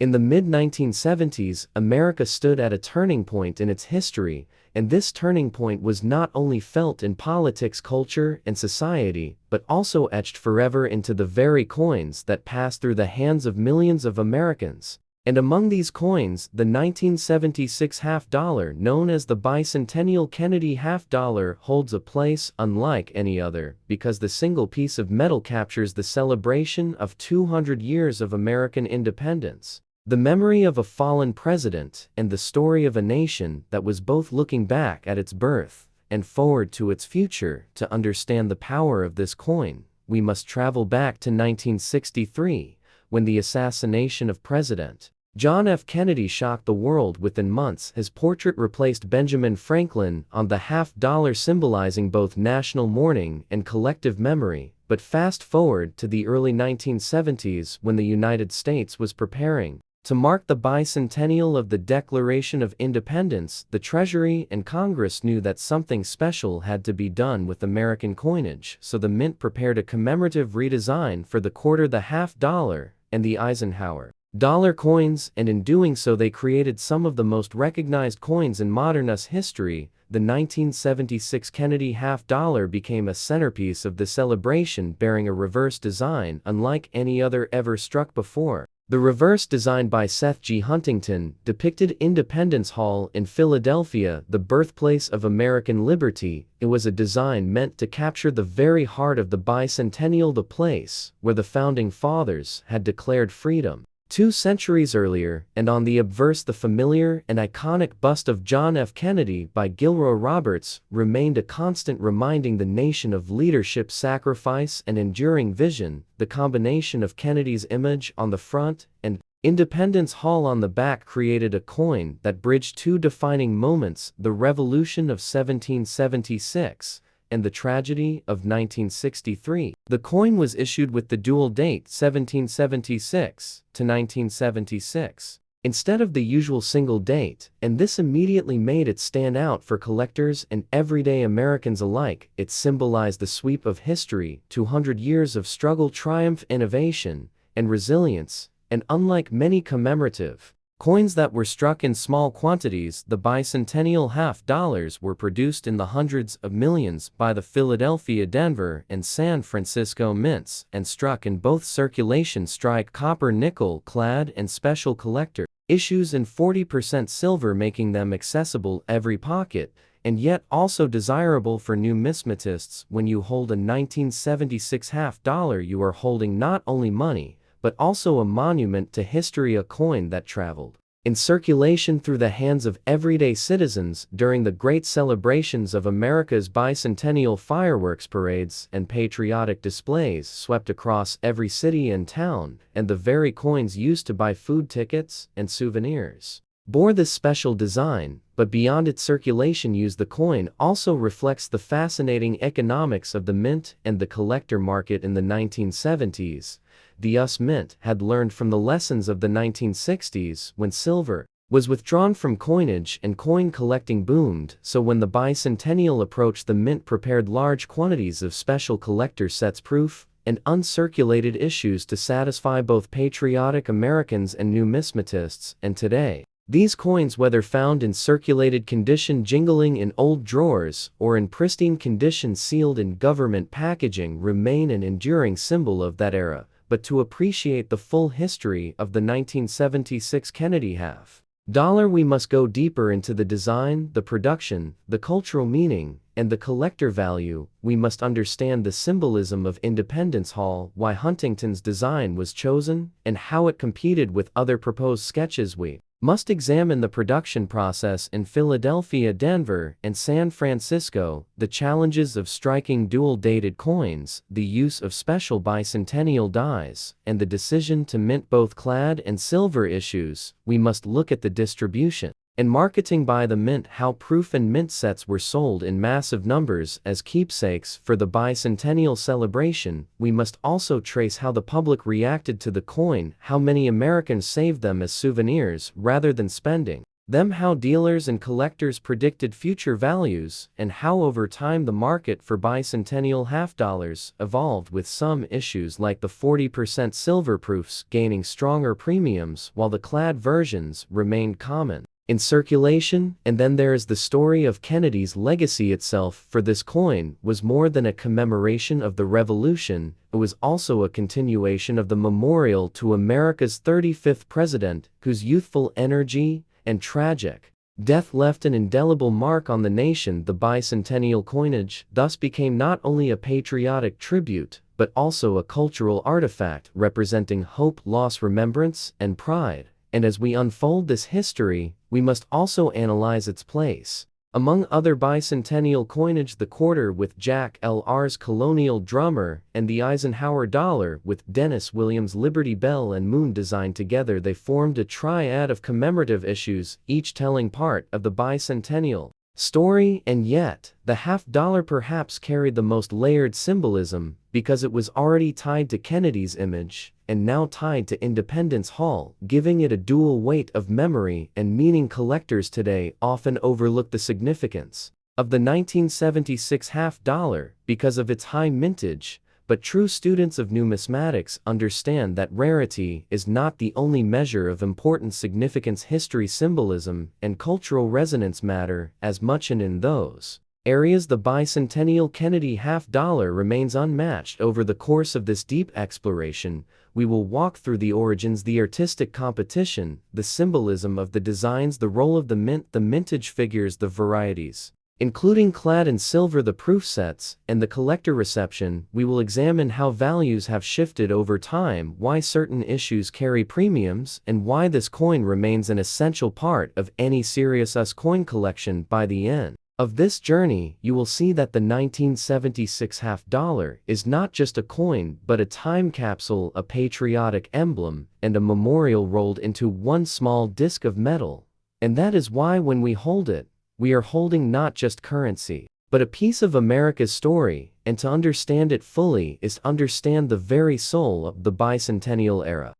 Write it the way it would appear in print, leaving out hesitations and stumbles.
In the mid-1970s, America stood at a turning point in its history, and this turning point was not only felt in politics, culture, and society, but also etched forever into the very coins that passed through the hands of millions of Americans. And among these coins, the 1976 half dollar, known as the bicentennial Kennedy half dollar, holds a place unlike any other, because the single piece of metal captures the celebration of 200 years of American independence, the memory of a fallen president, and the story of a nation that was both looking back at its birth and forward to its future. To understand the power of this coin, we must travel back to 1963, when the assassination of President John F. Kennedy shocked the world. Within months, his portrait replaced Benjamin Franklin on the half dollar, symbolizing both national mourning and collective memory. But fast forward to the early 1970s, when the United States was preparing to mark the bicentennial of the Declaration of Independence, the Treasury and Congress knew that something special had to be done with American coinage, so the Mint prepared a commemorative redesign for the quarter, the half dollar, and the Eisenhower dollar coins, and in doing so they created some of the most recognized coins in modern US history. The 1976 Kennedy half dollar became a centerpiece of the celebration, bearing a reverse design unlike any other ever struck before. The reverse, designed by Seth G. Huntington, depicted Independence Hall in Philadelphia, the birthplace of American liberty. It was a design meant to capture the very heart of the bicentennial, the place where the Founding Fathers had declared freedom 2 centuries earlier, and on the obverse the familiar and iconic bust of John F. Kennedy by Gilroy Roberts remained a constant, reminding the nation of leadership, sacrifice, and enduring vision. The combination of Kennedy's image on the front and Independence Hall on the back created a coin that bridged 2 defining moments: the Revolution of 1776 and the tragedy of 1963. The coin was issued with the dual date 1776 to 1976 instead of the usual single date, and this immediately made it stand out for collectors and everyday Americans alike. It symbolized the sweep of history, 200 years of struggle, triumph, innovation, and resilience, and unlike many commemorative coins that were struck in small quantities, the bicentennial half dollars were produced in the hundreds of millions by the Philadelphia, Denver, and San Francisco mints, and struck in both circulation strike, copper, nickel, clad, and special collector issues in 40% silver, making them accessible every pocket, and yet also desirable for numismatists. When you hold a 1976 half dollar, you are holding not only money, but also a monument to history, a coin that traveled in circulation through the hands of everyday citizens during the great celebrations of America's bicentennial. Fireworks, parades, and patriotic displays swept across every city and town, and the very coins used to buy food tickets and souvenirs bore this special design. But beyond its circulation use, the coin also reflects the fascinating economics of the mint and the collector market. In the 1970s, the US Mint had learned from the lessons of the 1960s, when silver was withdrawn from coinage and coin collecting boomed. So when the bicentennial approached, the Mint prepared large quantities of special collector sets, proof and uncirculated issues to satisfy both patriotic Americans and numismatists. And today, these coins, whether found in circulated condition jingling in old drawers or in pristine condition sealed in government packaging, remain an enduring symbol of that era. But to appreciate the full history of the 1976 Kennedy half dollar, we must go deeper into the design, the production, the cultural meaning, and the collector value. We must understand the symbolism of Independence Hall, why Huntington's design was chosen, and how it competed with other proposed sketches. We must examine the production process in Philadelphia, Denver, and San Francisco, the challenges of striking dual-dated coins, the use of special bicentennial dies, and the decision to mint both clad and silver issues. We must look at the distribution and marketing by the Mint, how proof and mint sets were sold in massive numbers as keepsakes for the bicentennial celebration. We must also trace how the public reacted to the coin, how many Americans saved them as souvenirs rather than spending Them how dealers and collectors predicted future values, and how over time the market for bicentennial half dollars evolved, with some issues like the 40% silver proofs gaining stronger premiums while the clad versions remained common in circulation. And then there is the story of Kennedy's legacy itself, for this coin was more than a commemoration of the revolution, it was also a continuation of the memorial to America's 35th president, whose youthful energy and tragic death left an indelible mark on the nation. The bicentennial coinage thus became not only a patriotic tribute, but also a cultural artifact representing hope, loss, remembrance, and pride. And as we unfold this history, we must also analyze its place. Among other bicentennial coinage, the quarter with Jack L.R.'s colonial drummer, and the Eisenhower dollar with Dennis Williams' Liberty Bell and Moon design. Together they formed a triad of commemorative issues, each telling part of the bicentennial story. And yet, the half dollar perhaps carried the most layered symbolism, because it was already tied to Kennedy's image, and now tied to Independence Hall, giving it a dual weight of memory and meaning. Collectors today often overlook the significance of the 1976 half dollar because of its high mintage, but true students of numismatics understand that rarity is not the only measure of importance. Significance, history, symbolism, and cultural resonance matter as much, and in those areas the bicentennial Kennedy half dollar remains unmatched. Over the course of this deep exploration, we will walk through the origins, the artistic competition, the symbolism of the designs, the role of the mint, the mintage figures, the varieties, including clad and silver, the proof sets, and the collector reception. We will examine how values have shifted over time, why certain issues carry premiums, and why this coin remains an essential part of any serious coin collection. By the end of this journey, you will see that the 1976 half dollar is not just a coin, but a time capsule, a patriotic emblem, and a memorial rolled into one small disc of metal. And that is why when we hold it, we are holding not just currency, but a piece of America's story, and to understand it fully is to understand the very soul of the bicentennial era.